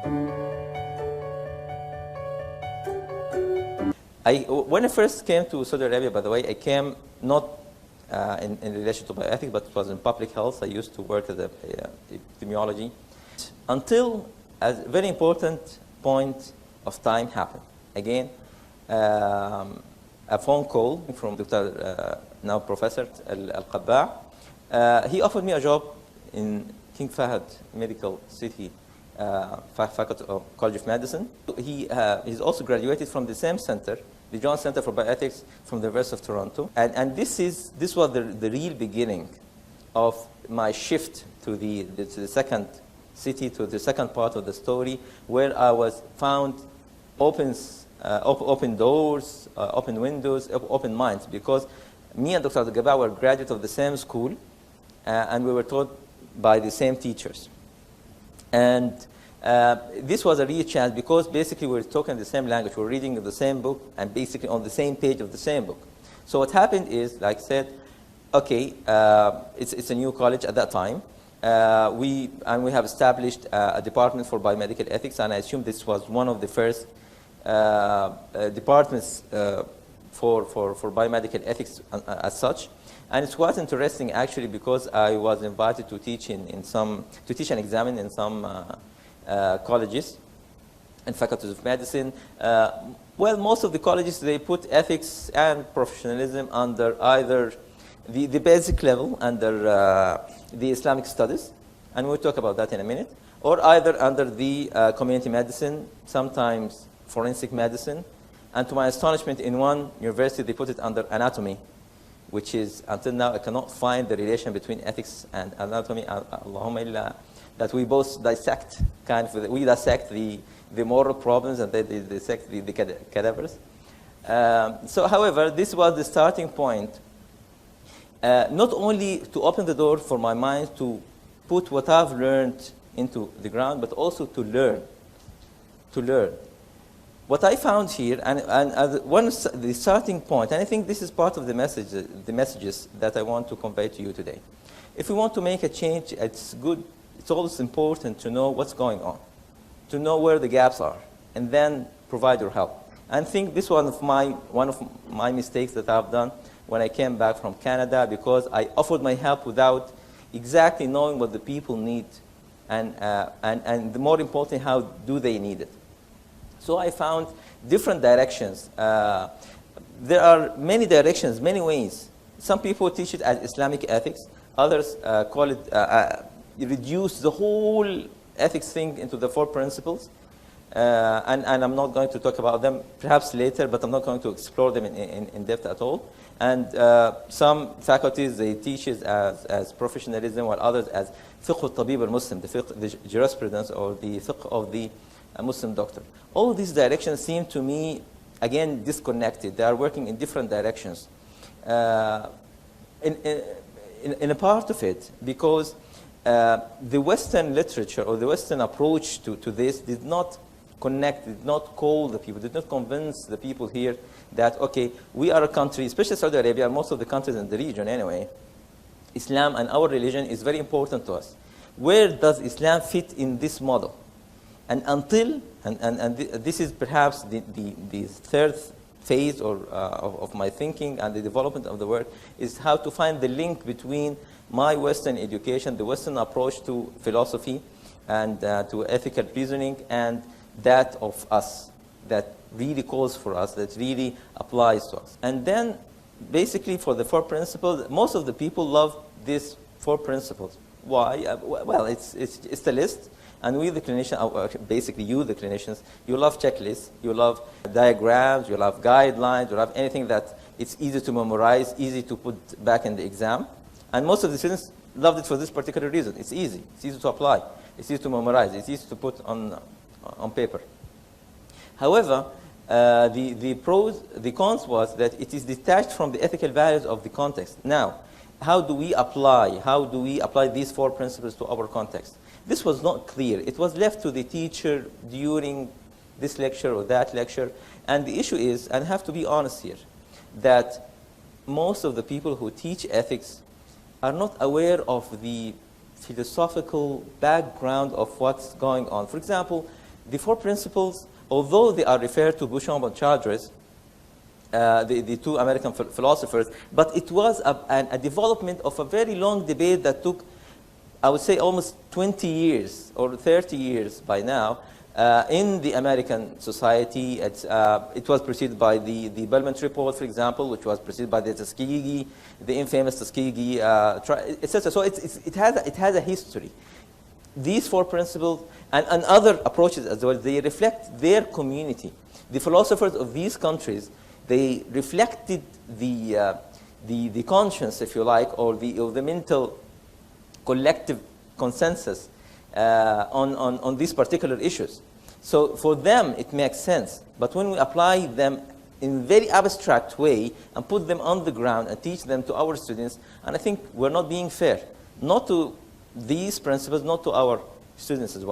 When I first came to Saudi Arabia, by the way, I came not in relation to bioethics, but it was in public health. I used to work as epidemiology. Until a very important point of time happened. Again, a phone call from Dr. Now Professor Al-Qabba. He offered me a job in King Fahd Medical City Faculty of College of Medicine. He's also graduated from the same center, the Joint Center for Bioethics from the University of Toronto. And this was the real beginning of my shift to the second city, to the second part of the story, where I was found open doors, open windows, open minds, because me and Dr. Al-Qabba were graduates of the same school, and we were taught by the same teachers. And this was a real chance, because basically we were talking the same language, we were reading the same book, and basically on the same page of the same book. So what happened is, like I said, okay, it's a new college at that time. We have established a department for biomedical ethics, and I assume this was one of the first departments for biomedical ethics as such. And it's quite interesting, actually, because I was invited to teach and examine in some colleges and faculties of medicine. Well, most of the colleges, they put ethics and professionalism under either the basic level, under the Islamic studies, and we'll talk about that in a minute, or either under the community medicine, sometimes forensic medicine, and to my astonishment, in one university, they put it under anatomy, which is, until now, I cannot find the relation between ethics and anatomy, Allahumma illa, that we both dissect, we dissect the moral problems, and they dissect the cadavers. So, however, this was the starting point, not only to open the door for my mind to put what I've learned into the ground, but also to learn. What I found here, and the starting point, and I think this is part of the messages that I want to convey to you today. If we want to make a change, it's always important to know what's going on, to know where the gaps are, and then provide your help. And I think this one of my mistakes that I've done when I came back from Canada, because I offered my help without exactly knowing what the people need, and the more importantly, how do they need it. So I found different directions. There are many directions, many ways. Some people teach it as Islamic ethics. Others call it, reduce the whole ethics thing into the 4 principles. And I'm not going to talk about them, perhaps later, but I'm not going to explore them in depth at all. And some faculties, they teach it as professionalism, while others as fiqh al-tabib al-Muslim, the jurisprudence or the fiqh of the Muslim doctor. All these directions seem to me, again, disconnected. They are working in different directions. In a part of it, because the Western literature or the Western approach to this did not connect, did not call the people, did not convince the people here that, okay, we are a country, especially Saudi Arabia, and most of the countries in the region anyway, Islam and our religion is very important to us. Where does Islam fit in this model? And until, this is perhaps the third phase of my thinking and the development of the work, is how to find the link between my Western education, the Western approach to philosophy and to ethical reasoning, and that of us, that really calls for us, that really applies to us. And then, basically, for the 4 principles, most of the people love these 4 principles. Why? Well, it's the list. And we, the clinicians, basically you, the clinicians, you love checklists, you love diagrams, you love guidelines, you love anything that it's easy to memorize, easy to put back in the exam. And most of the students loved it for this particular reason. It's easy to apply, it's easy to memorize, it's easy to put on paper. However, the cons was that it is detached from the ethical values of the context. Now, how do we apply these 4 principles to our context? This was not clear. It was left to the teacher during this lecture or that lecture. And the issue is, and I have to be honest here, that most of the people who teach ethics are not aware of the philosophical background of what's going on. For example, the 4 principles, although they are referred to Beauchamp and Chartres, the 2 American philosophers, but it was a development of a very long debate that took, I would say, almost 20 years or 30 years by now in the American society. It was preceded by the Belmont Report, for example, which was preceded by the Tuskegee, the infamous Tuskegee, etc. So it has a history. These 4 principles and other approaches as well, they reflect their community. The philosophers of these countries, they reflected the conscience, if you like, or the mental collective consensus on these particular issues. So for them, it makes sense. But when we apply them in a very abstract way and put them on the ground and teach them to our students, and I think we're not being fair, not to these principles, not to our students as well.